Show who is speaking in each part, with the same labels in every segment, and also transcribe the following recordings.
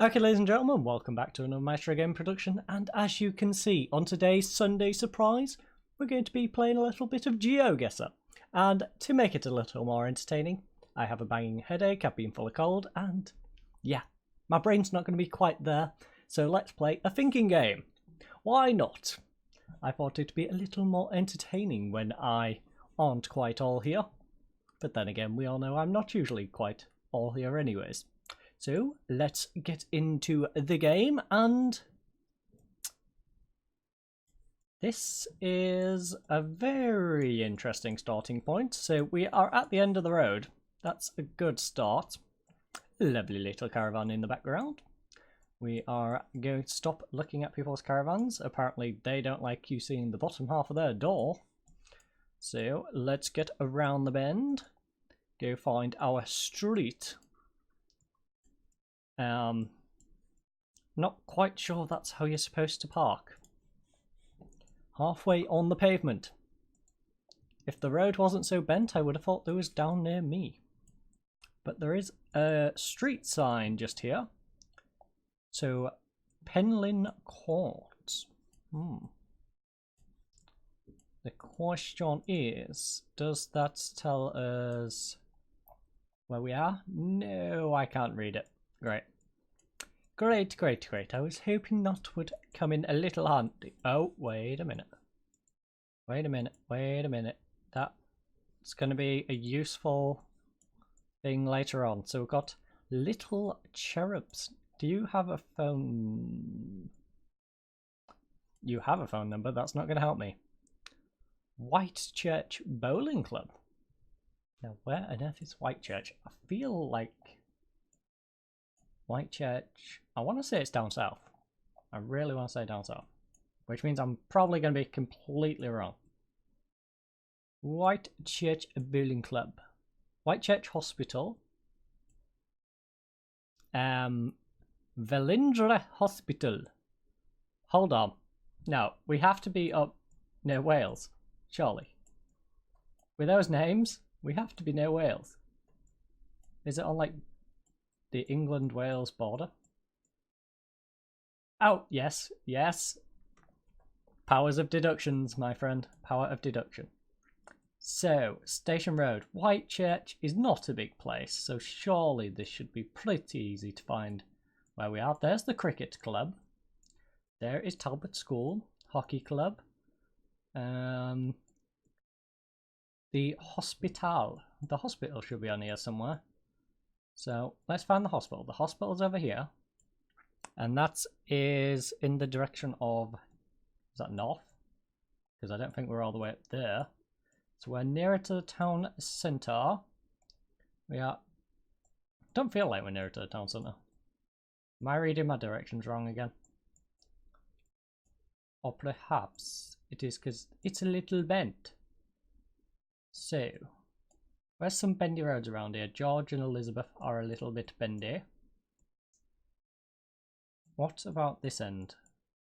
Speaker 1: Okay, ladies and gentlemen, welcome back to another Maestro Game production, and as you can see, on today's Sunday surprise, we're going to be playing a little bit of Geoguessr. And to make it a little more entertaining, I have a banging headache, I've been full of cold, and yeah, my brain's not going to be quite there, so let's play a thinking game. Why not? I thought it'd be a little more entertaining when I aren't quite all here, but then again, we all know I'm not usually quite all here anyways. So let's get into the game, and this is a very interesting starting point. So we are at the end of the road. That's a good start. Lovely little caravan in the background. We are going to stop looking at people's caravans. Apparently they don't like you seeing the bottom half of their door. So let's get around the bend. Go find our street. Not quite sure that's how you're supposed to park. Halfway on the pavement. If the road wasn't so bent, I would have thought there was down near me. But there is a street sign just here. So, Penlyn Court. The question is, does that tell us where we are? No, I can't read it. Great. Great. I was hoping that would come in a little handy. Oh, wait a minute. That's going to be a useful thing later on. So we've got little cherubs. Do you have a phone? You have a phone number. That's not going to help me. Whitechurch Bowling Club. Now, where on earth is Whitechurch? I feel like Whitechurch, I want to say it's down south. I really want to say down south. Which means I'm probably going to be completely wrong. Whitechurch Bowling Club. Whitechurch Hospital. Velindre Hospital. Hold on. No, we have to be up near Wales. Surely. With those names, we have to be near Wales. Is it on like the England-Wales border? Oh, yes. Powers of deductions, my friend. Power of deduction. So, Station Road. Whitechurch is not a big place, so surely this should be pretty easy to find where we are. There's the cricket club. There is Talbot School, hockey club. The hospital. The hospital should be on here somewhere. So let's find the hospital. The hospital's over here. And that is in the direction of, is that north? Because I don't think we're all the way up there. So we're nearer to the town centre. We are, don't feel like we're nearer to the town centre. Am I reading my directions wrong again? Or perhaps it is because it's a little bent. So, where's some bendy roads around here? George and Elizabeth are a little bit bendy. What about this end?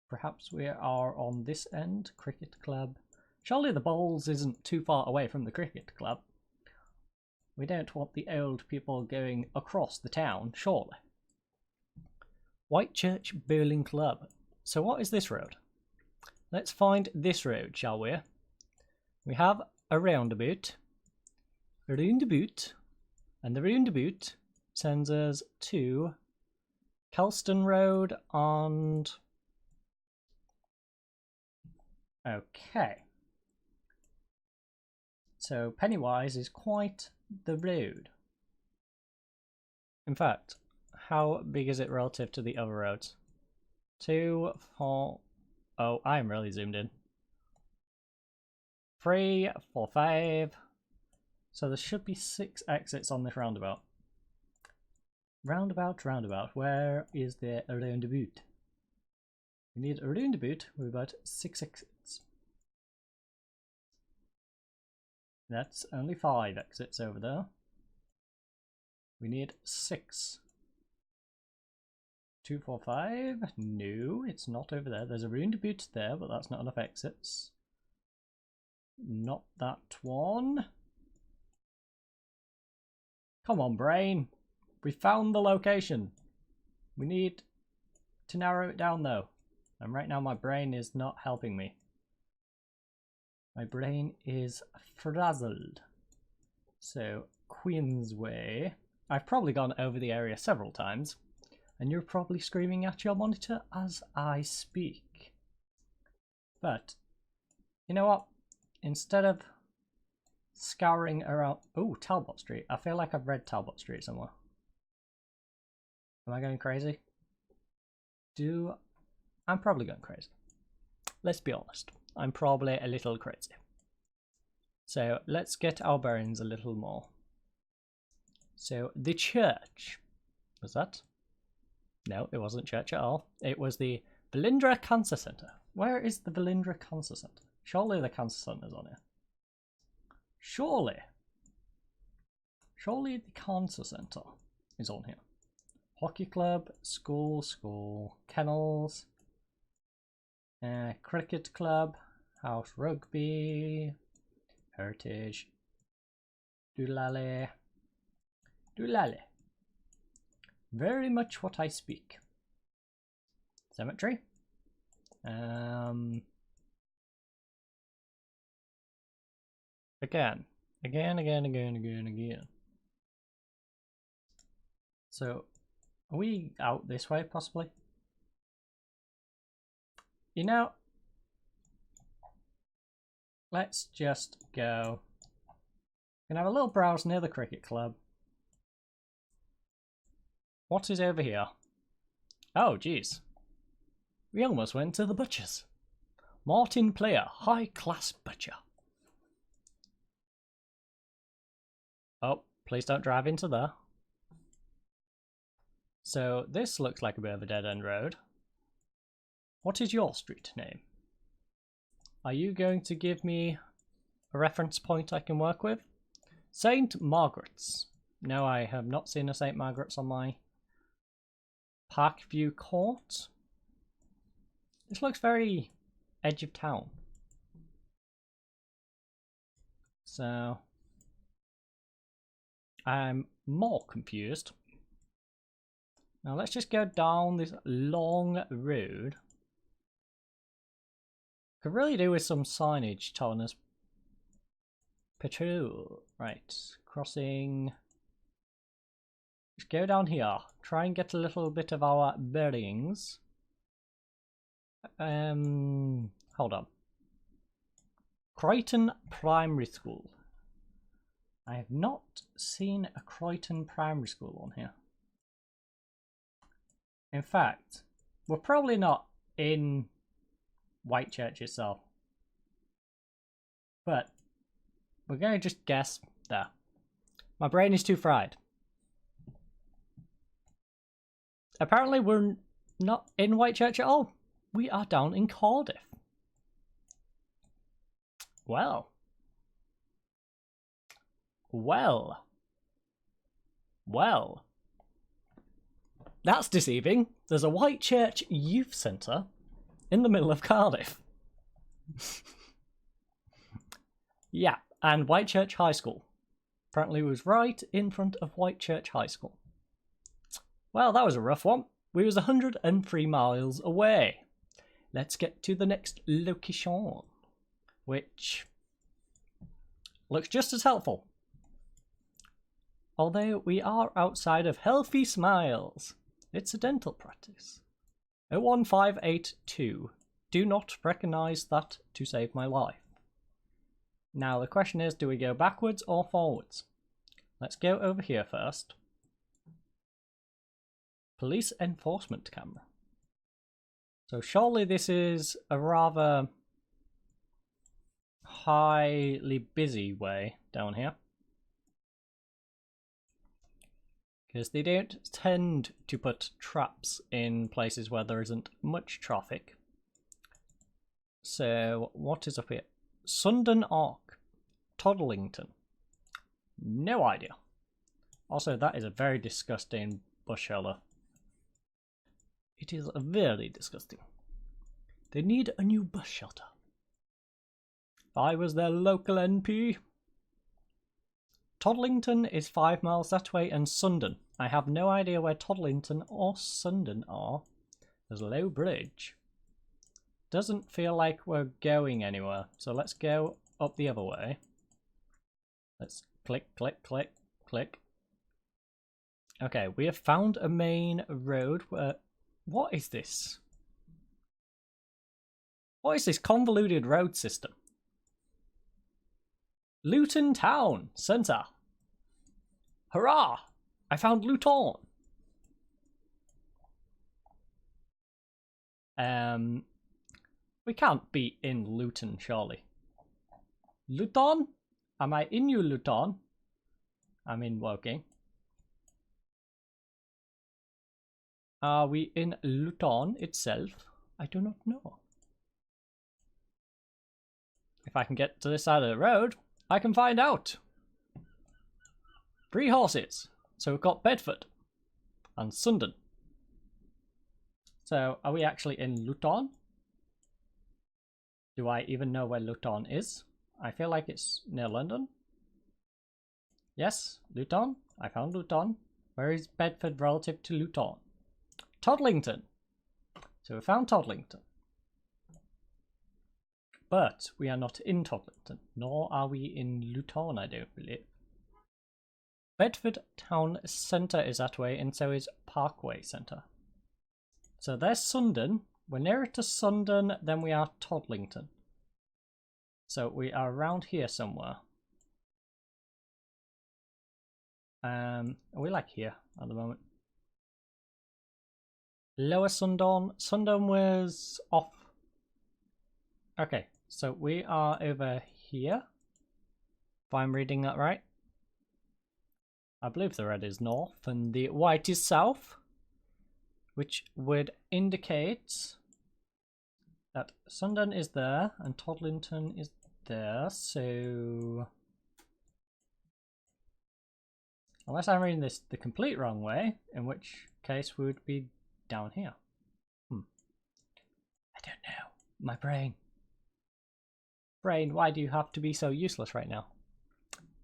Speaker 1: Perhaps we are on this end. Cricket club. Surely the bowls isn't too far away from the cricket club. We don't want the old people going across the town, surely. Whitechurch Bowling Club. So what is this road? Let's find this road, shall we? We have a roundabout. And the roundabout sends us to Kelston Road and okay. So Pennywise is quite the road. In fact, how big is it relative to the other roads? 2, 4. Oh, I'm really zoomed in. 3, 4, 5. So there should be 6 exits on this roundabout. Roundabout. Where is the roundabout? We need a roundabout with about 6 exits. That's only 5 exits over there. We need 6. 2, 4, 5. No, it's not over there. There's a roundabout there, but that's not enough exits. Not that one. Come on, brain. We found the location. We need to narrow it down though. And right now my brain is not helping me. My brain is frazzled. So, Queensway. I've probably gone over the area several times. And you're probably screaming at your monitor as I speak. But, you know what? Instead of scouring around... Oh, Talbot Street. I feel like I've read Talbot Street somewhere. Am I going crazy? I'm probably going crazy. Let's be honest. I'm probably a little crazy. So let's get our bearings a little more. So the church. Was that? No, it wasn't church at all. It was the Velindre Cancer Centre. Where is the Velindre Cancer Centre? Surely the Cancer Centre's on here. Surely the Cancer Centre is on here. Hockey club, school, kennels, cricket club, house rugby, heritage, doolally. Very much what I speak. Cemetery. Again. So, are we out this way, possibly? You know, let's just go. We're gonna have a little browse near the cricket club. What is over here? Oh, geez. We almost went to the butcher's. Martin Player, high-class butcher. Oh, please don't drive into there. So, this looks like a bit of a dead-end road. What is your street name? Are you going to give me a reference point I can work with? St. Margaret's. No, I have not seen a St. Margaret's on my Parkview Court. This looks very edge of town. So, I'm more confused. Now let's just go down this long road. Could really do with some signage telling us patrol. Right, crossing. Let's go down here. Try and get a little bit of our bearings. Hold on. Croydon Primary School. I have not seen a Croydon Primary School on here. In fact, we're probably not in Whitechurch itself. But we're going to just guess there. My brain is too fried. Apparently we're not in Whitechurch at all. We are down in Cardiff. Well. That's deceiving. There's a Whitechurch Youth Centre in the middle of Cardiff. Yeah, and Whitechurch High School. Apparently it was right in front of Whitechurch High School. Well, that was a rough one. We was 103 miles away. Let's get to the next location, which looks just as helpful. Although we are outside of Healthy Smiles. It's a dental practice. 01582. Do not recognise that to save my life. Now the question is, do we go backwards or forwards? Let's go over here first. Police enforcement camera. So surely this is a rather highly busy way down here. Because they don't tend to put traps in places where there isn't much traffic. So, what is up here? Sundon Ark. Toddlington. No idea. Also, that is a very disgusting bus shelter. It is very disgusting. They need a new bus shelter. If I was their local NP. Toddlington is 5 miles that way, and Sundon I have no idea where Toddlington or Sundon are. There's a low bridge. Doesn't feel like we're going anywhere, so let's go up the other way. Let's click, click, click, click. Okay, we have found a main road where... What is this? What is this convoluted road system? Luton Town Centre. Hurrah! I found Luton. We can't be in Luton, surely. Luton? Am I in you, Luton? I'm in Woking. Are we in Luton itself? I do not know. If I can get to this side of the road, I can find out. 3 horses. So we've got Bedford and Sundon. So are we actually in Luton? Do I even know where Luton is? I feel like it's near London. Yes, Luton. I found Luton. Where is Bedford relative to Luton? Toddlington. So we found Toddlington. But we are not in Toddlington, nor are we in Luton, I don't believe. Bedford Town Centre is that way, and so is Parkway Centre. So there's Sundon. We're nearer to Sundon than we are Toddlington. So we are around here somewhere. We like here at the moment. Lower Sundon. Sundon was off. Okay, so we are over here. If I'm reading that right. I believe the red is north and the white is south, which would indicate that Sundon is there and Toddlington is there, so unless I'm reading this the complete wrong way, in which case we would be down here. I don't know. My brain. Brain, why do you have to be so useless right now?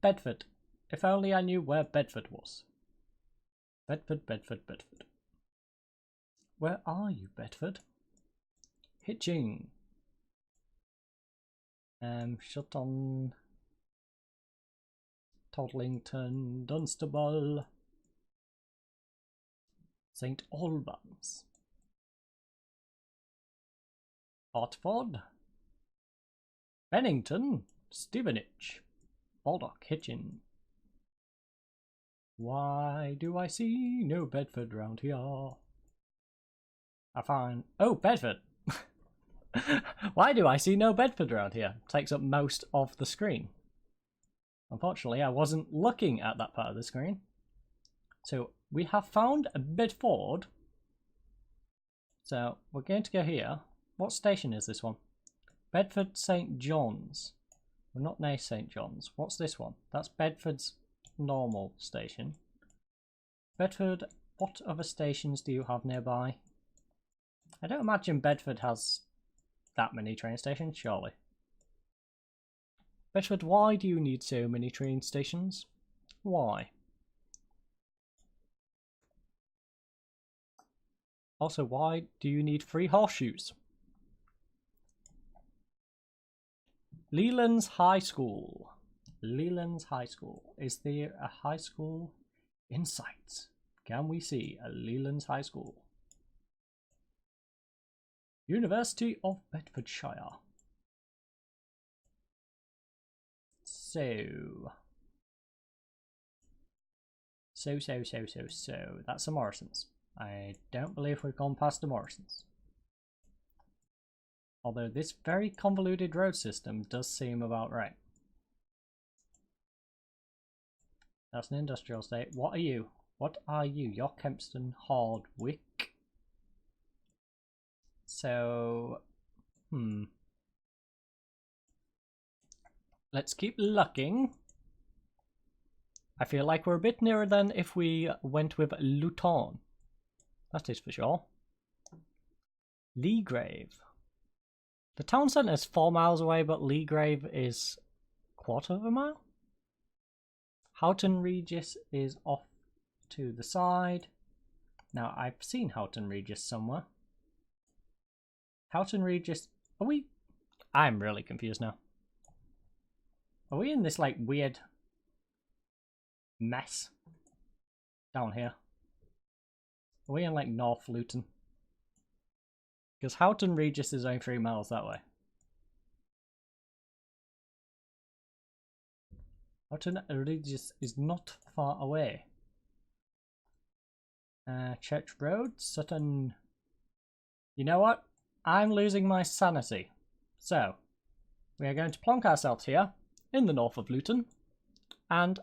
Speaker 1: Bedford. If only I knew where Bedford was. Bedford, Bedford, Bedford. Where are you, Bedford? Hitching. Shutton. Toddlington, Dunstable. St Albans. Hertford. Bennington. Stevenage. Baldock, Hitchin. Why do I see no Bedford round here? I find... Oh, Bedford! Why do I see no Bedford around here? Takes up most of the screen. Unfortunately, I wasn't looking at that part of the screen. So, we have found Bedford. So, we're going to go here. What station is this one? Bedford St John's. We're not near St John's. What's this one? That's Bedford's normal station. Bedford, what other stations do you have nearby? I don't imagine Bedford has that many train stations, surely. Bedford, why do you need so many train stations? Why? Also, why do you need 3 horseshoes? Leland's High School. Leland's High School. Is there a high school in sight? Can we see a Leland's High School? University of Bedfordshire. So. That's the Morrisons. I don't believe we've gone past the Morrisons. Although this very convoluted road system does seem about right. That's an industrial estate. What are you? What are you? You're Kempston Hardwick. So, let's keep looking. I feel like we're a bit nearer than if we went with Luton. That is for sure. Leagrave. The town centre is 4 miles away, but Leagrave is 1/4 of a mile. Houghton Regis is off to the side. Now, I've seen Houghton Regis somewhere. Houghton Regis... Are we... I'm really confused now. Are we in this, like, weird mess down here? Are we in, like, North Luton? Because Houghton Regis is only 3 miles that way. Houghton Regis is not far away. Church Road, Sutton... You know what? I'm losing my sanity. So, we are going to plonk ourselves here, in the north of Luton, and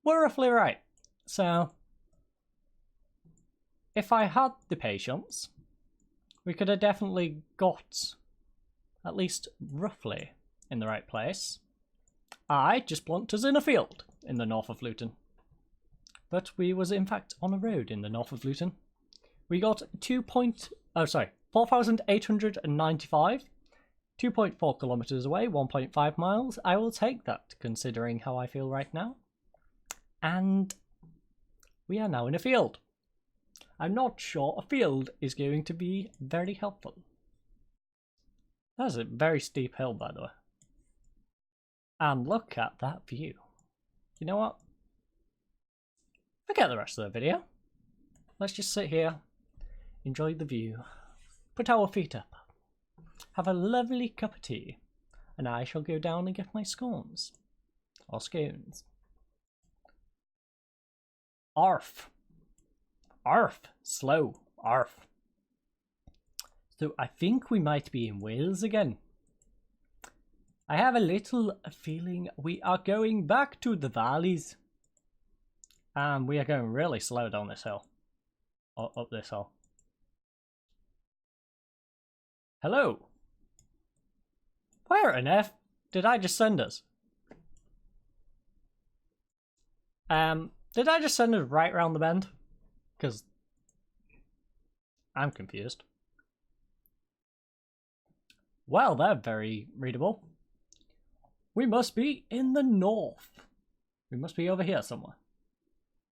Speaker 1: we're roughly right. So, if I had the patience, we could have definitely got at least roughly in the right place. I just plonked us in a field in the north of Luton. But we was in fact on a road in the north of Luton. We got 4,895, 2.4 kilometers away, 1.5 miles. I will take that, considering how I feel right now. And we are now in a field. I'm not sure a field is going to be very helpful. That's a very steep hill, by the way. And look at that view. You know what? Forget the rest of the video. Let's just sit here, enjoy the view, put our feet up, have a lovely cup of tea, and I shall go down and get my scones. Or scones. Arf. Arf. Slow. Arf. So I think we might be in Wales again. I have a little feeling we are going back to the valleys. And we are going really slow down this hill. Or up this hill. Hello. Where on earth did I just send us? Did I just send us right round the bend? Because I'm confused. Well, they're very readable. We must be in the north. We must be over here somewhere.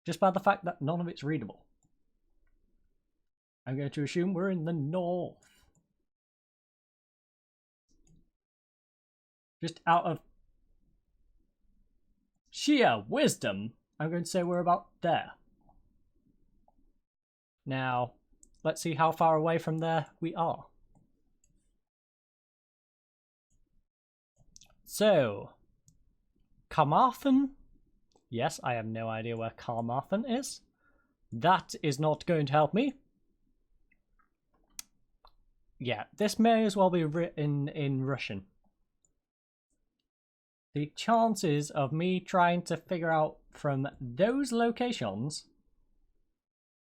Speaker 1: Just by the fact that none of it's readable. I'm going to assume we're in the north. Just out of sheer wisdom, I'm going to say we're about there. Now, let's see how far away from there we are. So, Carmarthen. Yes, I have no idea where Carmarthen is. That is not going to help me. Yeah, this may as well be written in Russian. The chances of me trying to figure out from those locations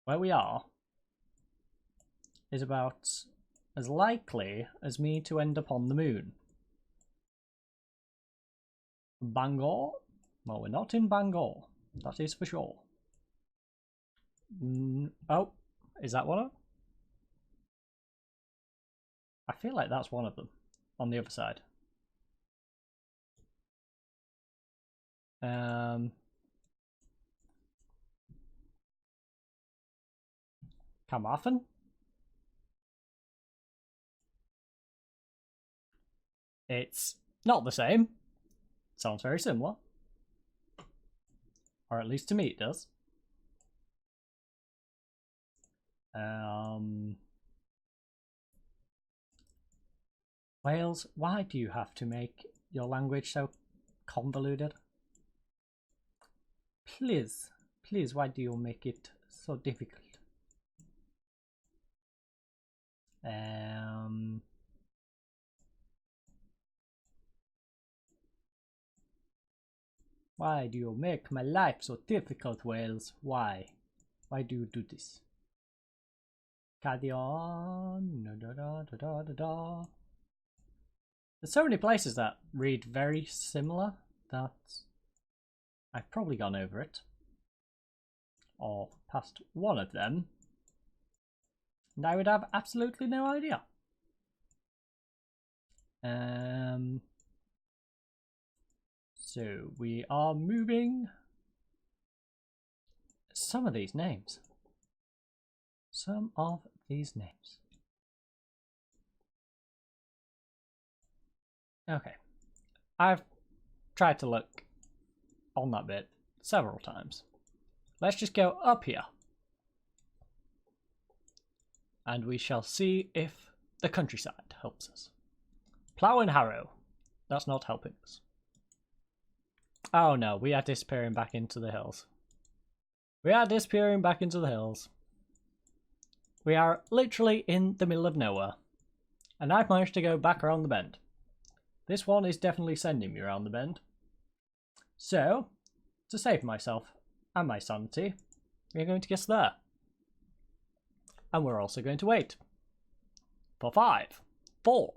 Speaker 1: where we are is about as likely as me to end up on the moon. Bangor? Well, we're not in Bangor. That is for sure. Oh, is that one of them? I feel like that's one of them on the other side. Carmarthen? It's not the same. Sounds very similar. Or at least to me it does. Wales, why do you have to make your language so convoluted? Please, please, why do you make it so difficult? Why do you make my life so difficult, Wales? Why? Why do you do this? Carry on. Da, da, da, da, da, da. There's so many places that read very similar that I've probably gone over it. Or past one of them. And I would have absolutely no idea. So we are moving some of these names. Some of these names. Okay. I've tried to look on that bit several times. Let's just go up here. And we shall see if the countryside helps us. Plough and harrow. That's not helping us. Oh no, we are disappearing back into the hills. We are disappearing back into the hills. We are literally in the middle of nowhere. And I've managed to go back around the bend. This one is definitely sending me around the bend. So, to save myself and my sanity, we're going to guess there. And we're also going to wait. For 5, 4,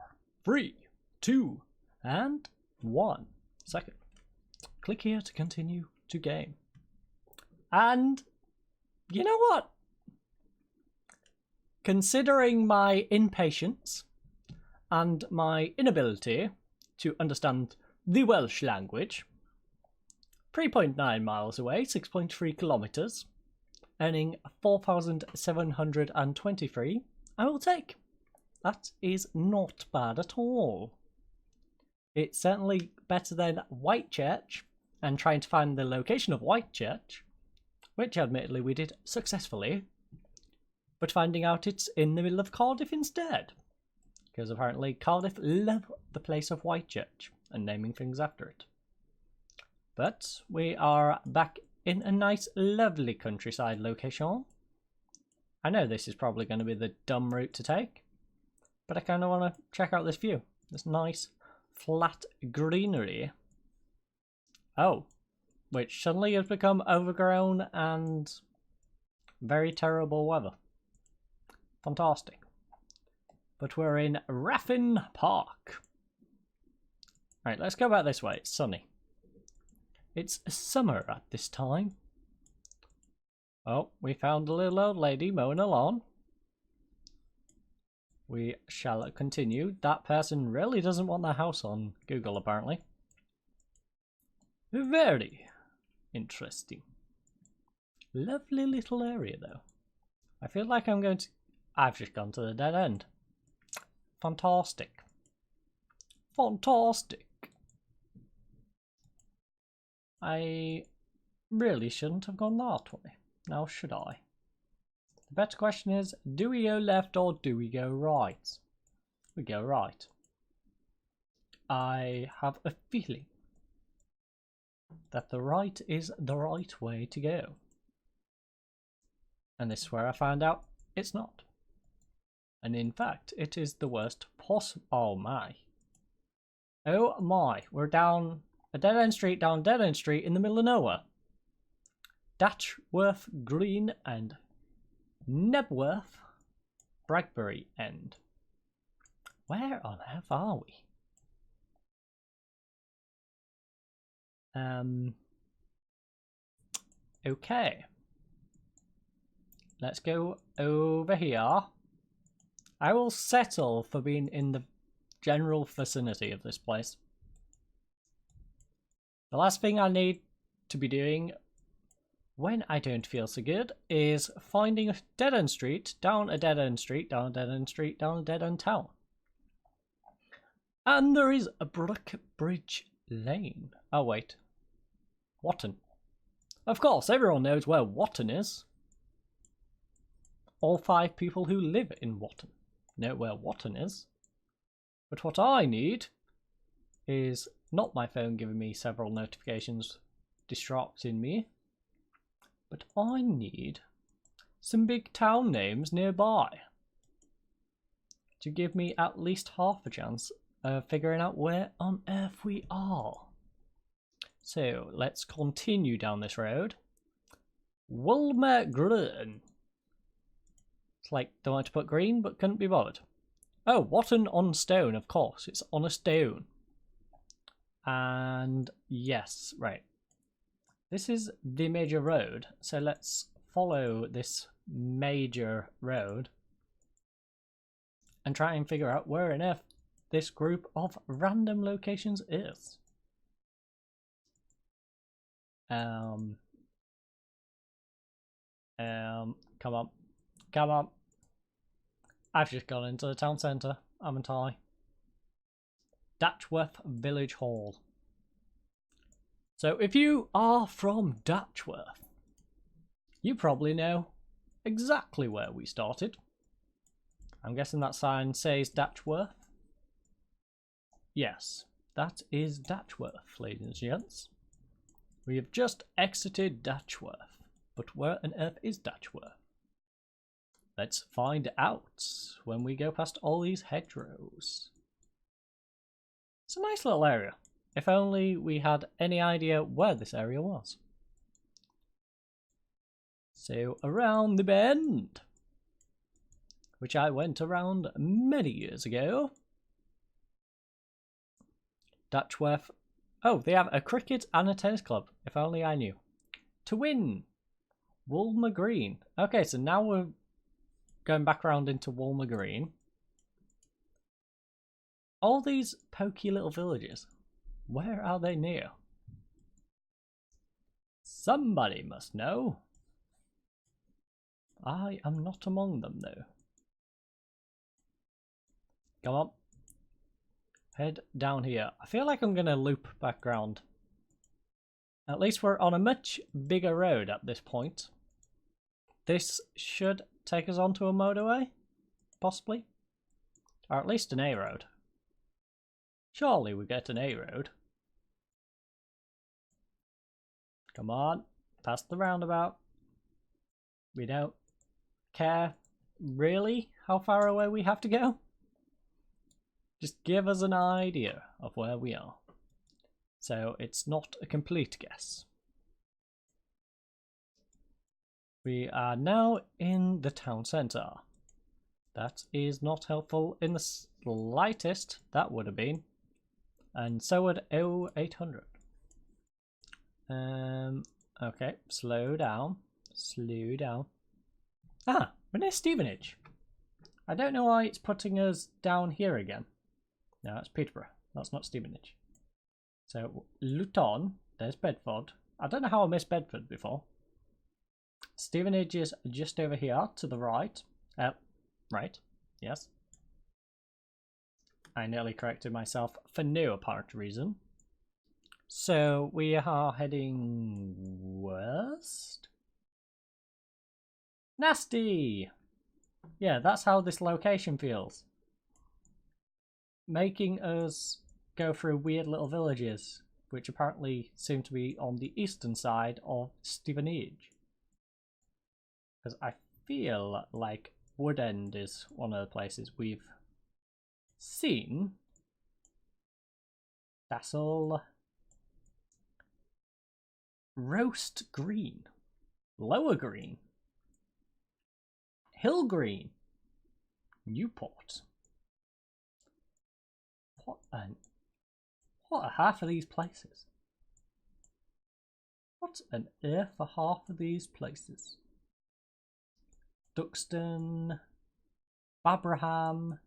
Speaker 1: 3, 2, and 1 second. Click here to continue to game. And you know what? Considering my impatience and my inability to understand the Welsh language, 3.9 miles away, 6.3 kilometers, earning 4,723, I will take. That is not bad at all. It's certainly better than Whitechurch and trying to find the location of Whitechurch, which admittedly we did successfully, but finding out it's in the middle of Cardiff instead, because apparently Cardiff love the place of Whitechurch and naming things after it. But we are back in a nice lovely countryside location. I know this is probably going to be the dumb route to take, but I kind of want to check out this view, this nice flat greenery. Oh, which suddenly has become overgrown and very terrible weather. Fantastic. But we're in Raffin Park. Right, let's go back this way. It's sunny. It's summer at this time. Oh, we found a little old lady mowing a lawn. We shall continue. That person really doesn't want their house on Google, apparently. Very interesting. Lovely little area, though. I feel like I'm going to... I've just gone to the dead end. Fantastic. Fantastic. I really shouldn't have gone that way. Now should I? The better question is, do we go left or do we go right? We go right. I have a feeling that the right is the right way to go. And this is where I found out it's not. And in fact, it is the worst possible... Oh my. Oh my. We're down a dead-end street, down dead-end street in the middle of nowhere. Datchworth Green and Nebworth Bragbury End. Where on earth are we? Okay. Let's go over here. I will settle for being in the general vicinity of this place. The last thing I need to be doing when I don't feel so good is finding a dead-end street, down a dead-end street, down a dead-end street, down a dead-end town. And there is a Brookbridge Lane. Oh wait. Wotton. Of course, everyone knows where Wotton is. All 5 people who live in Wotton know where Wotton is. But what I need is not my phone giving me several notifications distracting me, but I need some big town names nearby to give me at least half a chance of figuring out where on earth we are. So let's continue down this road. Wilmer Green. It's like they wanted to put green but couldn't be bothered. Oh, Wotton on stone, of course. It's on a stone. And yes, right. This is the major road. So let's follow this major road and try and figure out where on earth this group of random locations is. Come on. Come on. I've just gone into the town centre, haven't I? Datchworth Village Hall. So if you are from Datchworth, you probably know exactly where we started. I'm guessing that sign says Datchworth. Yes, that is Datchworth, ladies and gents. We have just exited Datchworth, but where on earth is Datchworth? Let's find out when we go past all these hedgerows. It's a nice little area. If only we had any idea where this area was. So around the bend, which I went around many years ago. Datchworth. Oh, they have a cricket and a tennis club. If only I knew. To win. Woolmer Green. Okay, so now we're going back around into Woolmer Green. All these pokey little villages. Where are they near? Somebody must know. I am not among them, though. Come on. Head down here. I feel like I'm going to loop back round. At least we're on a much bigger road at this point. This should take us onto a motorway, possibly. Or at least an A road. Surely we get an A road. Come on, past the roundabout. We don't care really how far away we have to go. Just give us an idea of where we are. So it's not a complete guess. We are now in the town centre. That is not helpful in the slightest. That would have been. And so would 0800. Okay, slow down. Slow down. Ah, we're near Stevenage. I don't know why it's putting us down here again. No, that's Peterborough. That's not Stevenage. So, Luton. There's Bedford. I don't know how I missed Bedford before. Stevenage is just over here to the right. Right. Yes. I nearly corrected myself for no apparent reason. So we are heading west. Nasty! Yeah, that's how this location feels. Making us go through weird little villages, which apparently seem to be on the eastern side of Stevenage. Because I feel like Woodend is one of the places we've seen. Dassel. Roast Green. Lower Green. Hill Green. Newport. What are half of these places? What on earth are half of these places? Duxton. Babraham.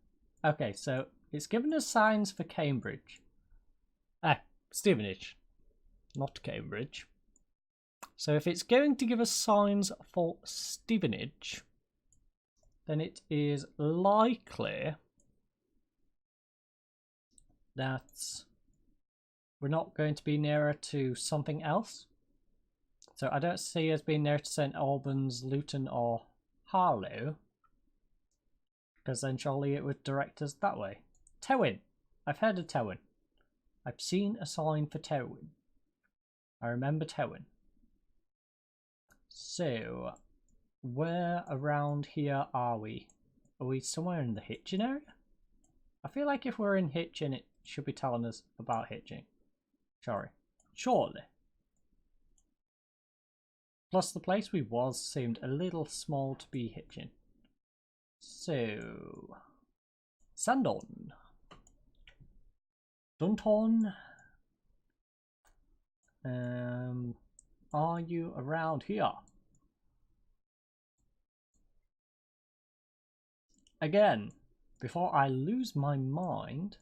Speaker 1: Okay, so it's given us signs for Cambridge. Stevenage. Not Cambridge. So if it's going to give us signs for Stevenage, then it is likely that we're not going to be nearer to something else. So I don't see us being near to St Albans, Luton or Harlow, because then surely it would direct us that way. Tewin. I've heard of Tewin. I've seen a sign for Tewin. I remember Tewin. So, where around here are we? Are we somewhere in the Hitchin area? I feel like if we're in Hitchin, it should be telling us about Hitchin. Sorry. Surely. Plus, the place we was seemed a little small to be Hitchin. So, Sandon. Dunton. Are you around here? Again, before I lose my mind,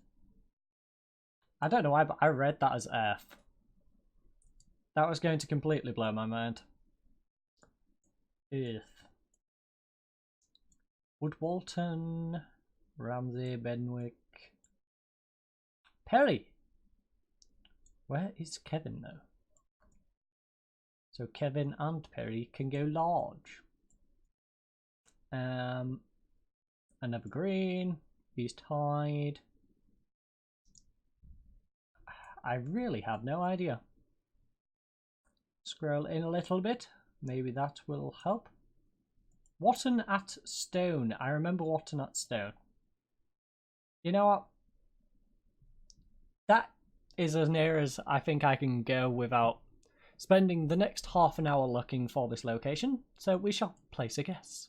Speaker 1: I don't know why, but I read that as F. That was going to completely blow my mind. earth. Woodwalton, Ramsey, Benwick, Perry. Where is Kevin though? So Kevin and Perry can go large. Another green, East Hyde. I really have no idea. Scroll in a little bit. Maybe that will help. Wotton at Stone. I remember Wotton at Stone. You know what? That is as near as I think I can go without spending the next half an hour looking for this location. So we shall place a guess.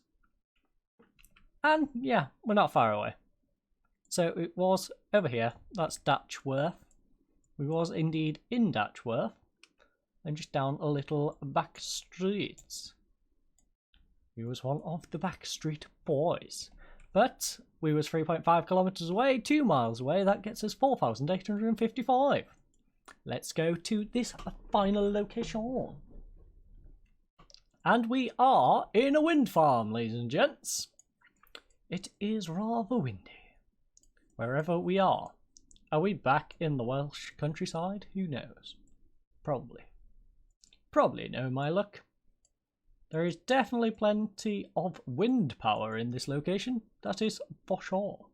Speaker 1: And yeah, we're not far away. So it was over here. That's Datchworth. We was indeed in Datchworth. And just down a little back streets. We was one of the back street boys. But we was 3.5 kilometers away, 2 miles away. That gets us 4,855. Let's go to this final location. And we are in a wind farm, ladies and gents. It is rather windy. Wherever we are. Are we back in the Welsh countryside? Who knows? Probably. Probably no, my luck. There is definitely plenty of wind power in this location. That is for sure.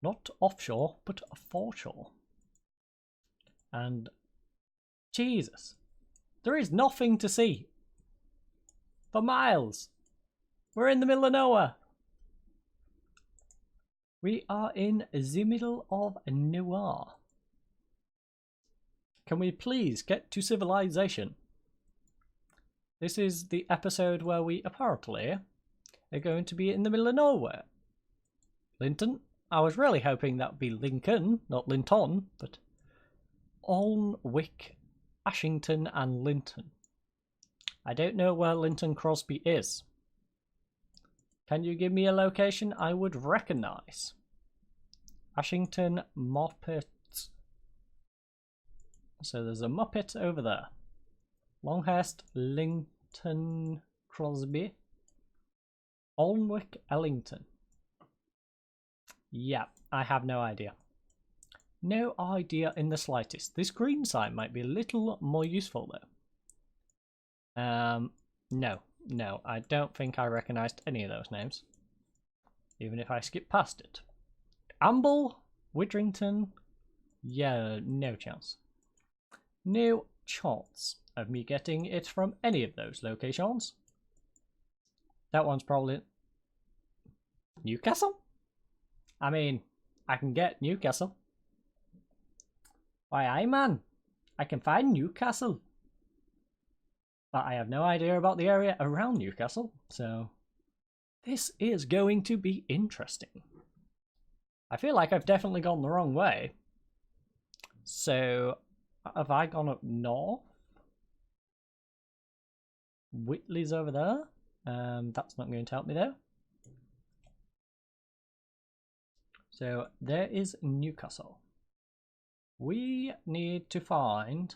Speaker 1: Not offshore, but foreshore. And Jesus, there is nothing to see for miles. We're in the middle of nowhere. We are in the middle of nowhere. Can we please get to civilization? This is the episode where we apparently are going to be in the middle of nowhere. Linton? I was really hoping that would be Lincoln, not Linton, but Alnwick, Ashington and Linton. I don't know where Linton Crosby is. Can you give me a location I would recognise? Ashington, Moppet. So there's a Muppet over there. Longhurst, Linton, Crosby. Alnwick, Ellington. Yeah, I have no idea. No idea in the slightest. This green sign might be a little more useful though. No, I don't think I recognised any of those names. Even if I skip past it. Amble, Widrington. Yeah, no chance. No chance of me getting it from any of those locations. That one's probably Newcastle? I mean, I can get Newcastle. Why, aye man, I can find Newcastle. But I have no idea about the area around Newcastle, so this is going to be interesting. I feel like I've definitely gone the wrong way. So, have I gone up north? Whitley's over there. That's not going to help me though. So, there is Newcastle. We need to find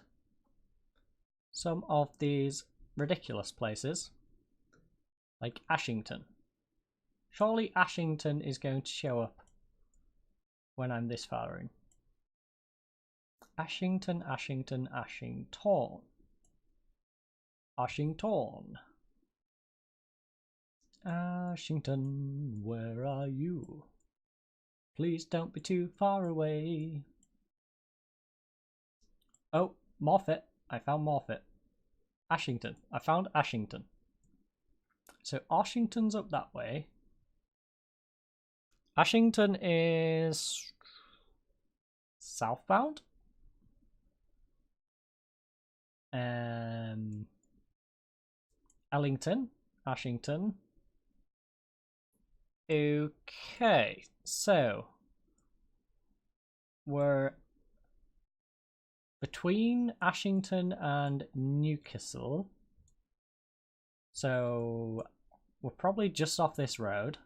Speaker 1: some of these ridiculous places, like Ashington. Surely Ashington is going to show up when I'm this far in. Ashington, Ashington, Ashington. Ashington. Ashington, where are you? Please don't be too far away. Oh, Morphet. I found Morphet. Ashington. I found Ashington. So Ashington's up that way. Ashington is southbound. Ellington, Ashington. Okay, so we're between Ashington and Newcastle. So we're probably just off this road.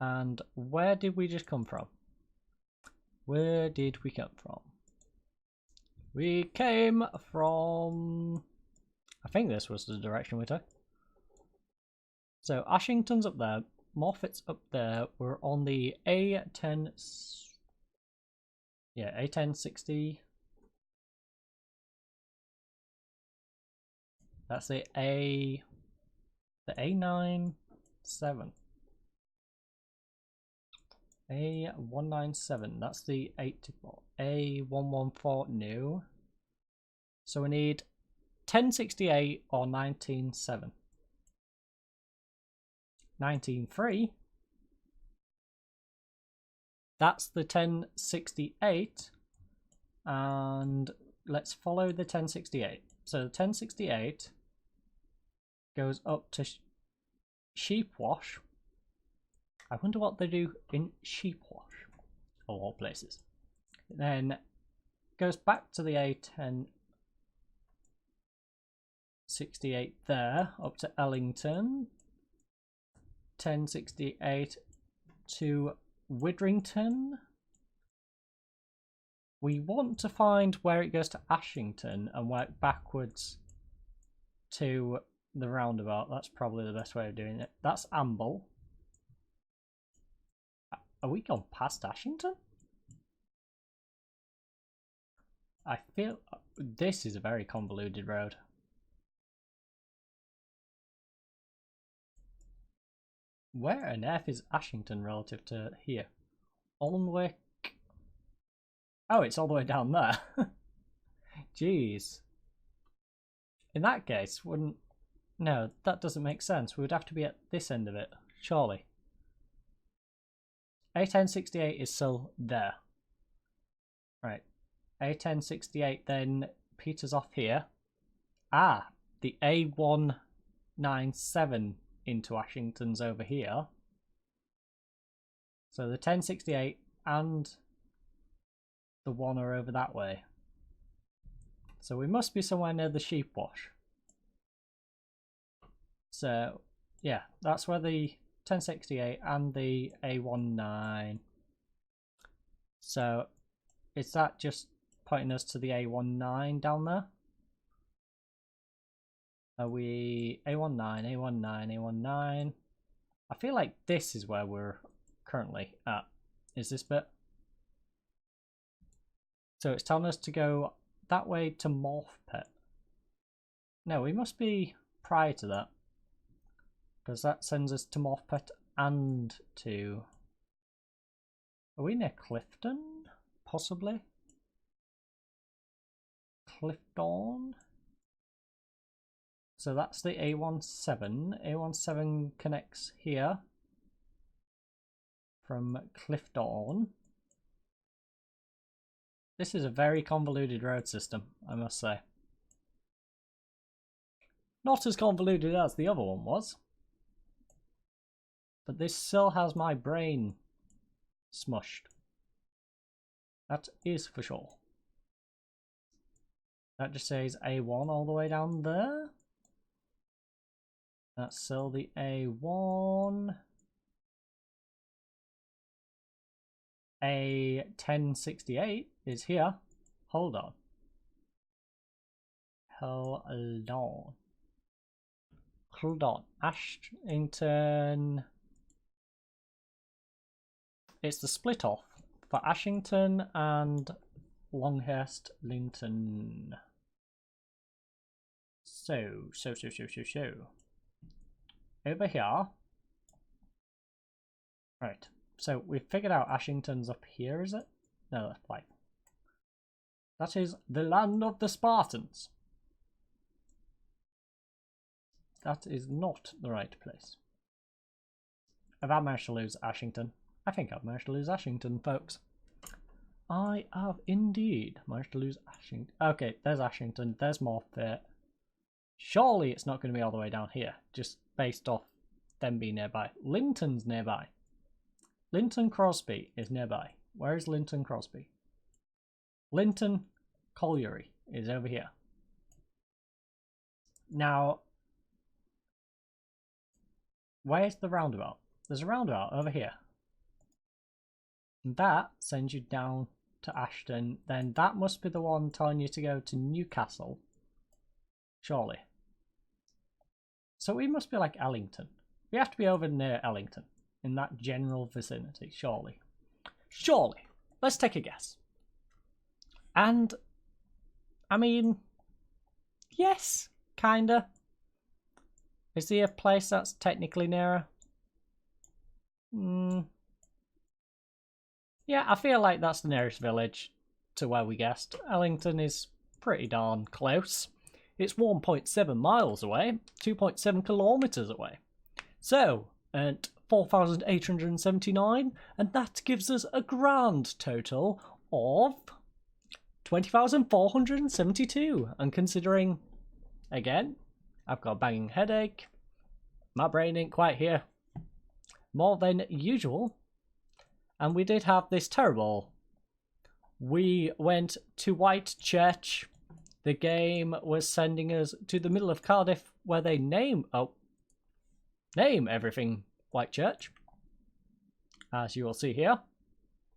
Speaker 1: And where did we just come from? Where did we come from? We came from I think this was the direction we took. So Ashington's up there, Morfett's up there. We're on the A10. Yeah, A1060. That's the A97. A197, that's the 84. A114 new. So we need 1068 or 197. 193. That's the 1068. And let's follow the 1068. So the 1068 goes up to Sheepwash. I wonder what they do in Sheepwash, of all places. Then goes back to the A1068 there, up to Ellington. 1068 to Widrington. We want to find where it goes to Ashington and work backwards to the roundabout. That's probably the best way of doing it. That's Amble. Are we gone past Ashington? I feel this is a very convoluted road. Where on earth is Ashington relative to here? Alnwick. Oh, it's all the way down there. Jeez. In that case, wouldn't... No, that doesn't make sense. We would have to be at this end of it, surely. A1068 is still there. Right. A1068 then peters off here. Ah, the A197 into Ashington's over here. So the 1068 and the one are over that way. So we must be somewhere near the Sheepwash. So yeah, that's where the 1068 and the A19. So is that just pointing us to the A19 down there? Are we A19, A19, A19? I feel like this is where we're currently at. Is this bit? So it's telling us to go that way to Morfpet. No, we must be prior to that. Because that sends us to Morfpet and to... Are we near Clifton? Possibly? Clifton? So that's the A17. A17 connects here from Clifton. This is a very convoluted road system, I must say. Not as convoluted as the other one was. But this still has my brain smushed. That is for sure. That just says A1 all the way down there. That's still the A1. A1068 is here. Hold on. Hold on. Hold on. Ashington. It's the split off for Ashington and Longhurst Linton. So. Over here. Right. So we've figured out Ashington's up here, is it? No, that's fine. That is the land of the Spartans. That is not the right place. Have I managed to lose Ashington? I think I've managed to lose Ashington, folks. I have indeed managed to lose Ashington. Okay, there's Ashington. There's Morfett. Surely it's not going to be all the way down here, just based off them being nearby. Linton's nearby. Linton Crosby is nearby. Where is Linton Crosby? Linton Colliery is over here. Now, where's the roundabout? There's a roundabout over here. And that sends you down to Ashton. Then that must be the one telling you to go to Newcastle. Surely. So we must be like Ellington. We have to be over near Ellington, in that general vicinity, surely. Surely. Let's take a guess. And, I mean, yes, kinda. Is there a place that's technically nearer? Yeah, I feel like that's the nearest village to where we guessed. Ellington is pretty darn close. It's 1.7 miles away, 2.7 kilometres away. So, at 4,879, and that gives us a grand total of 20,472. And considering, again, I've got a banging headache, my brain ain't quite here, more than usual. And we did have this terrible. We went to Whitechurch. The game was sending us to the middle of Cardiff where they name everything Whitechurch. As you will see here.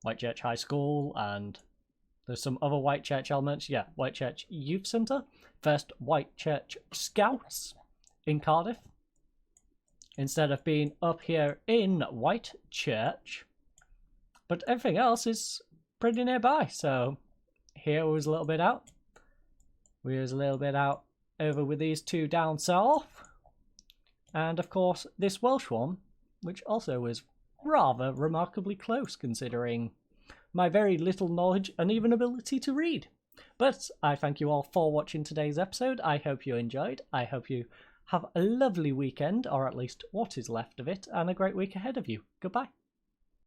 Speaker 1: Whitechurch High School, and there's some other Whitechurch elements. Yeah, Whitechurch Youth Centre. First Whitechurch Scouts in Cardiff. Instead of being up here in Whitechurch. But everything else is pretty nearby. So here was a little bit out. We was a little bit out over with these two down south. And of course this Welsh one, which also was rather remarkably close considering my very little knowledge and even ability to read. But I thank you all for watching today's episode. I hope you enjoyed. I hope you have a lovely weekend, or at least what is left of it, and a great week ahead of you. Goodbye.